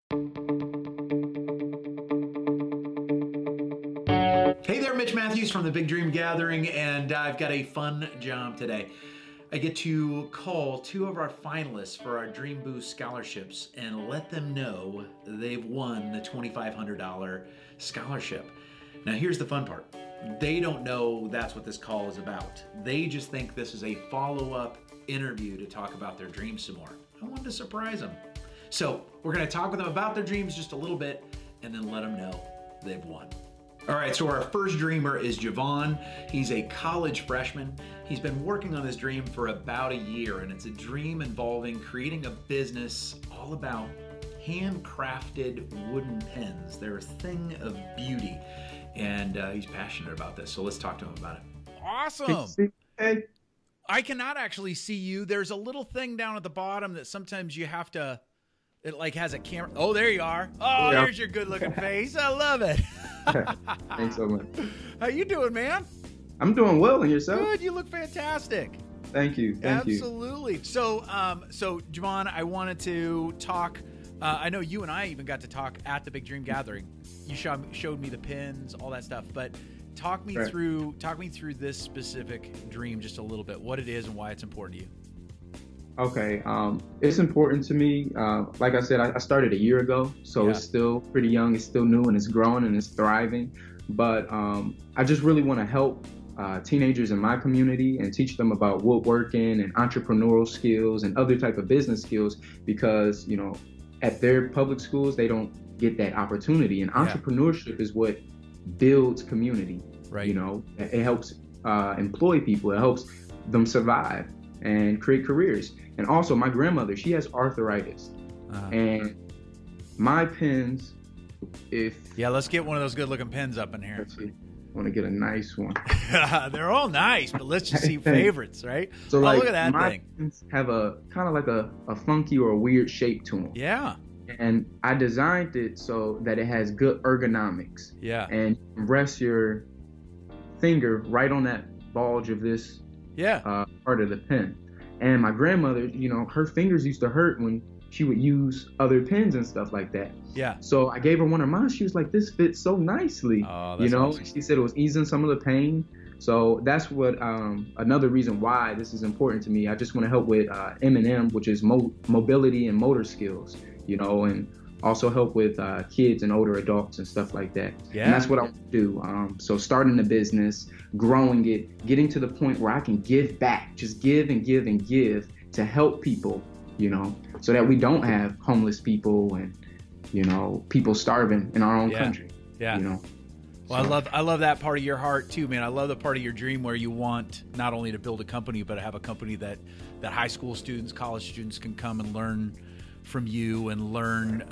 Hey there, Mitch Matthews from the Big Dream Gathering, and I've got a fun job today. I get to call two of our finalists for our Dream Boost scholarships and let them know they've won the $2,500 scholarship. Now here's the fun part. They don't know that's what this call is about. They just think this is a follow-up interview to talk about their dreams some more. I wanted to surprise them. So we're gonna talk with them about their dreams just a little bit and then let them know they've won. All right, so our first dreamer is Javon. He's a college freshman. He's been working on this dream for about a year, and it's a dream involving creating a business all about handcrafted wooden pens. They're a thing of beauty, and he's passionate about this. So let's talk to him about it. Awesome. Hey. I cannot actually see you. There's a little thing down at the bottom that sometimes you have to, it like has a camera. Oh, there you are. Oh, Yeah. There's your good looking face. I love it. Thanks so much. How you doing, man? I'm doing well, and yourself? Good. You look fantastic. Thank you. Thank you. Absolutely. So, Javon, I wanted to talk. I know you and I even got to talk at the Big Dream Gathering. You showed me the pins, all that stuff. But talk me through this specific dream just a little bit. What it is and why it's important to you. Okay. It's important to me. Like I said, I started a year ago, so It's still pretty young. It's still new, and it's growing and it's thriving. But I just really want to help teenagers in my community and teach them about woodworking and entrepreneurial skills and other type of business skills, because at their public schools they don't get that opportunity. And entrepreneurship is what builds community. Right. It helps employ people. It helps them survive and create careers. And also, my grandmother, she has arthritis, and my pens, let's get one of those good looking pens up in here. I want to get a nice one. They're all nice, but let's just see favorites, right? So look at that my thing. pens have a kind of like a funky or a weird shape to them. Yeah. And I designed it so that it has good ergonomics. Yeah. And you can rest your finger right on that bulge of this part of the pen. And my grandmother, her fingers used to hurt when she would use other pens and stuff like that. Yeah. So I gave her one of mine. She was like, "This fits so nicely." Oh, that's awesome. She said it was easing some of the pain. So that's what another reason why this is important to me. I just want to help with M&M, which is mobility and motor skills, and also help with kids and older adults and stuff like that. Yeah. And that's what I want to do. So starting the business, growing it, getting to the point where I can give back, just give and give and give to help people, so that we don't have homeless people and, people starving in our own country. Yeah. Well, I love that part of your heart too, man. I love the part of your dream where you want not only to build a company, but to have a company that high school students, college students can come and learn from you and learn,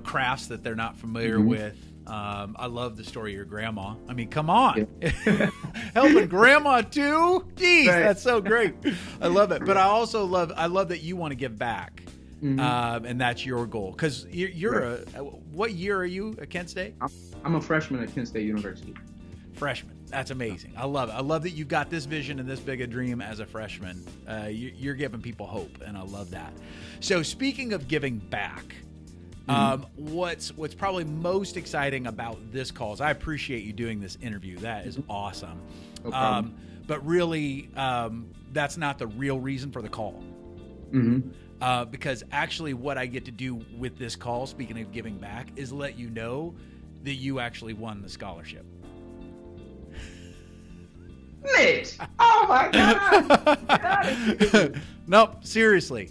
crafts that they're not familiar with. I love the story of your grandma. I mean, come on. Yeah. Helping grandma too? Jeez, that's so great. I love it. But I also love that you want to give back. And that's your goal. Because you're what year are you at Kent State? I'm a freshman at Kent State University. Freshman. That's amazing. I love it. I love that you've got this vision and this big a dream as a freshman. You're giving people hope, and I love that. So speaking of giving back, what's probably most exciting about this call is I appreciate you doing this interview. That is awesome. No problem. But really, that's not the real reason for the call. Because actually what I get to do with this call, speaking of giving back, is let you know that you actually won the scholarship. Mitch! Oh my God! Nope, seriously.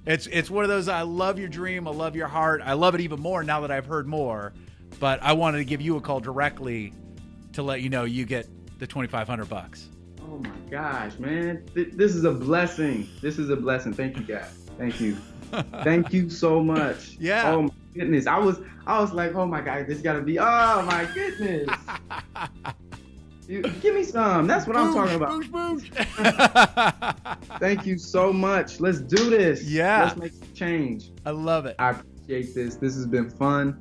It's one of those, I love your dream, I love your heart. I love it even more now that I've heard more. But I wanted to give you a call directly to let you know you get the $2,500. Oh my gosh, man. This is a blessing. This is a blessing. Thank you, guys. Thank you. Thank you so much. Yeah. Oh my goodness. I was like, oh my God, this gotta be, oh my goodness. Give me some. That's what I'm talking about. Boosh. Thank you so much. Let's do this. Yeah. Let's make a change. I love it. I appreciate this. This has been fun.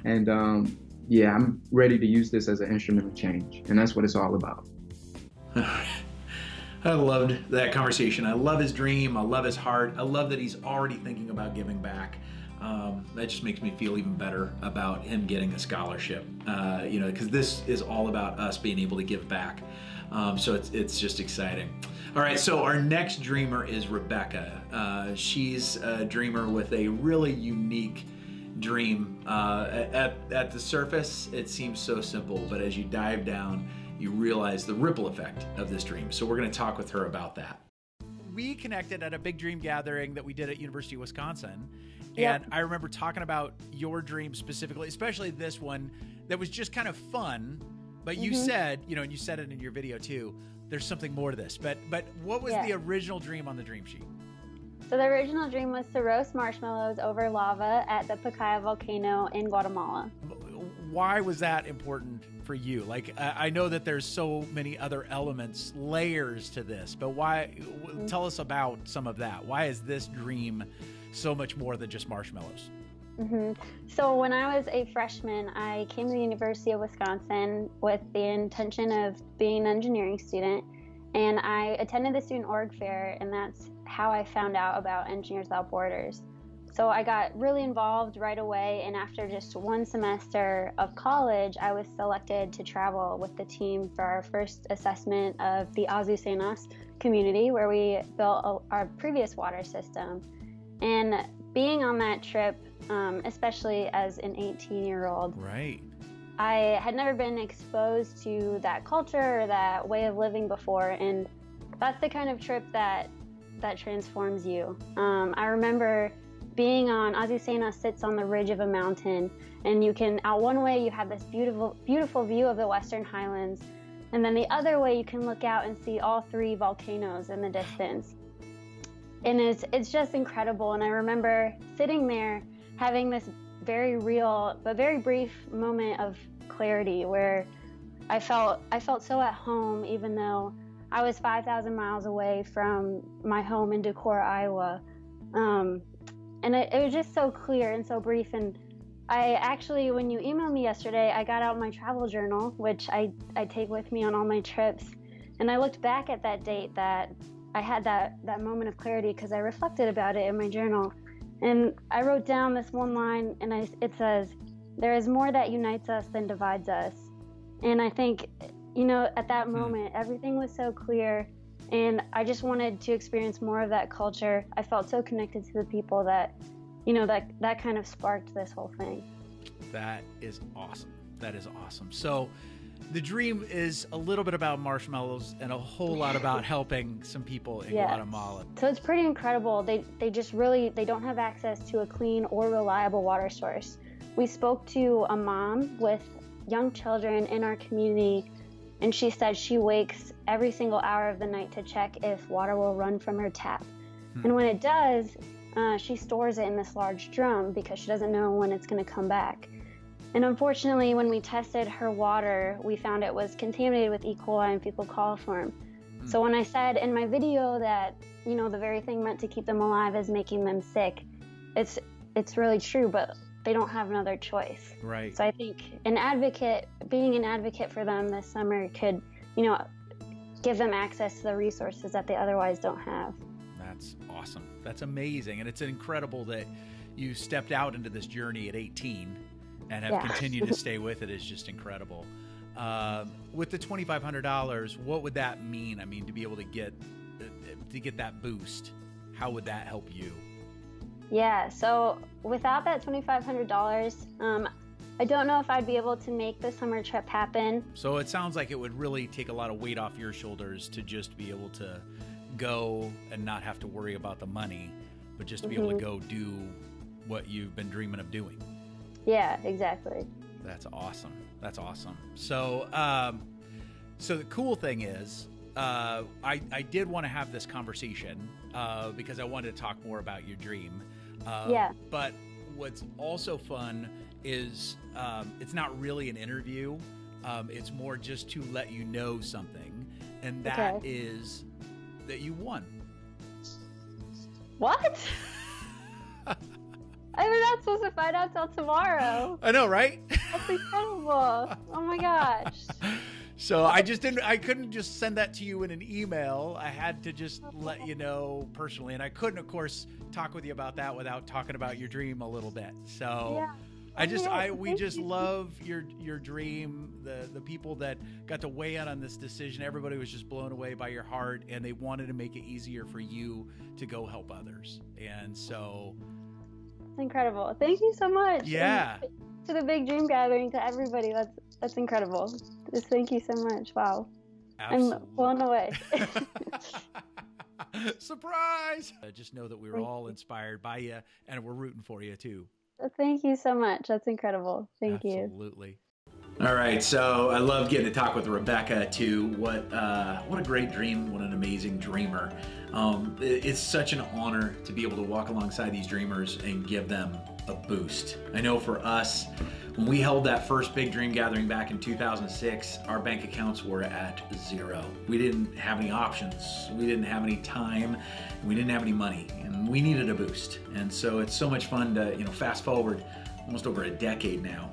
And yeah, I'm ready to use this as an instrument of change. And that's what it's all about. I loved that conversation. I love his dream. I love his heart. I love that he's already thinking about giving back. That just makes me feel even better about him getting a scholarship, because this is all about us being able to give back. So it's just exciting. All right, so our next dreamer is Rebecca. She's a dreamer with a really unique dream. At the surface, it seems so simple, but as you dive down, you realize the ripple effect of this dream. So we're going to talk with her about that. We connected at a big dream gathering that we did at University of Wisconsin. Yep. And I remember talking about your dream specifically, especially this one that was just kind of fun. But you said, and you said it in your video too, there's something more to this. But what was the original dream on the dream sheet? So the original dream was to roast marshmallows over lava at the Pacaya volcano in Guatemala. Why was that important for you? Like, I know that there's so many other elements, layers to this, but why? Tell us about some of that. Why is this dream so much more than just marshmallows? So when I was a freshman, I came to the University of Wisconsin with the intention of being an engineering student, and I attended the student org fair, and that's how I found out about Engineers Without Borders. So I got really involved right away, and after just one semester of college, I was selected to travel with the team for our first assessment of the Azucenas community, where we built our previous water system. And being on that trip, especially as an 18-year-old, right, I had never been exposed to that culture or that way of living before, and that's the kind of trip that transforms you. I remember being on Azucena sits on the ridge of a mountain, and you can, out one way you have this beautiful view of the Western Highlands, and then the other way you can look out and see all three volcanoes in the distance. And it's just incredible. And I remember sitting there having this very real but very brief moment of clarity where I felt so at home, even though I was 5,000 miles away from my home in Decorah, Iowa. And it was just so clear and so brief. And I actually, when you emailed me yesterday, I got out my travel journal, which I take with me on all my trips. And I looked back at that date that I had that moment of clarity because I reflected about it in my journal. And I wrote down this one line, and it says, "There is more that unites us than divides us." And I think, at that moment, everything was so clear. And I just wanted to experience more of that culture. I felt so connected to the people that, that kind of sparked this whole thing. That is awesome. That is awesome. So the dream is a little bit about marshmallows and a whole lot about helping some people in Guatemala. So it's pretty incredible. They don't have access to a clean or reliable water source. We spoke to a mom with young children in our community, and she said she wakes every single hour of the night to check if water will run from her tap. And when it does, she stores it in this large drum because she doesn't know when it's going to come back. And unfortunately, when we tested her water, we found it was contaminated with E. coli and fecal coliform. So when I said in my video that, the very thing meant to keep them alive is making them sick, it's really true, but they don't have another choice. Right. So I think being an advocate for them this summer could, give them access to the resources that they otherwise don't have. That's awesome. That's amazing. And it's incredible that you stepped out into this journey at 18 and have continued to stay with it. Is just incredible. With the $2,500, what would that mean? I mean, to be able to get that boost, how would that help you? Yeah, so without that $2,500, I don't know if I'd be able to make the summer trip happen. So it sounds like it would really take a lot of weight off your shoulders to just be able to go and not have to worry about the money, but just to be able to go do what you've been dreaming of doing. Yeah, exactly. That's awesome. That's awesome. So, so the cool thing is, I did want to have this conversation because I wanted to talk more about your dream. But what's also fun is it's not really an interview. It's more just to let you know something, and that is that you won. What? We're not supposed to find out till tomorrow. I know, right? That's incredible. Oh my gosh. So I couldn't just send that to you in an email. I had to just let you know personally. And I couldn't, of course, talk with you about that without talking about your dream a little bit. So yeah. we just love your dream, the people that got to weigh in on this decision. Everybody was just blown away by your heart, and they wanted to make it easier for you to go help others. And so it's incredible. Thank you so much. Yeah. And to the Big Dream Gathering, to everybody, that's incredible. Just thank you so much. Wow. Absolutely. I'm blown away. Surprise! Just know that we were all inspired by you, and we're rooting for you too. Thank you so much. That's incredible. Thank you. Absolutely. All right, so I love getting to talk with Rebecca too. What a great dream! What an amazing dreamer! It's such an honor to be able to walk alongside these dreamers and give them a boost. I know for us, when we held that first Big Dream Gathering back in 2006, our bank accounts were at zero. We didn't have any options. We didn't have any time. We didn't have any money, and we needed a boost. And so it's so much fun to fast forward almost over a decade now,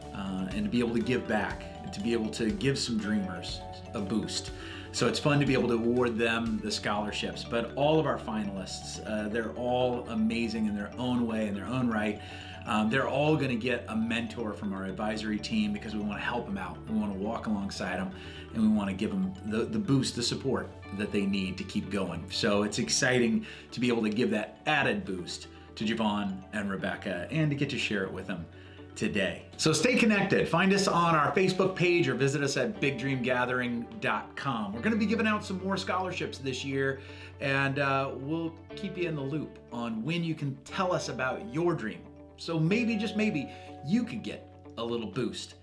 and to be able to give back and to be able to give some dreamers a boost. So it's fun to be able to award them the scholarships. But all of our finalists, they're all amazing in their own way, in their own right. They're all going to get a mentor from our advisory team because we want to help them out. We want to walk alongside them, and we want to give them the boost, the support that they need to keep going. So it's exciting to be able to give that added boost to Javon and Rebecca and to get to share it with them today. So stay connected. Find us on our Facebook page or visit us at bigdreamgathering.com. We're going to be giving out some more scholarships this year, and we'll keep you in the loop on when you can tell us about your dream. So maybe, just maybe, you could get a little boost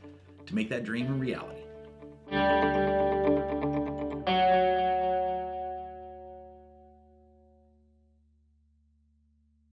to make that dream a reality.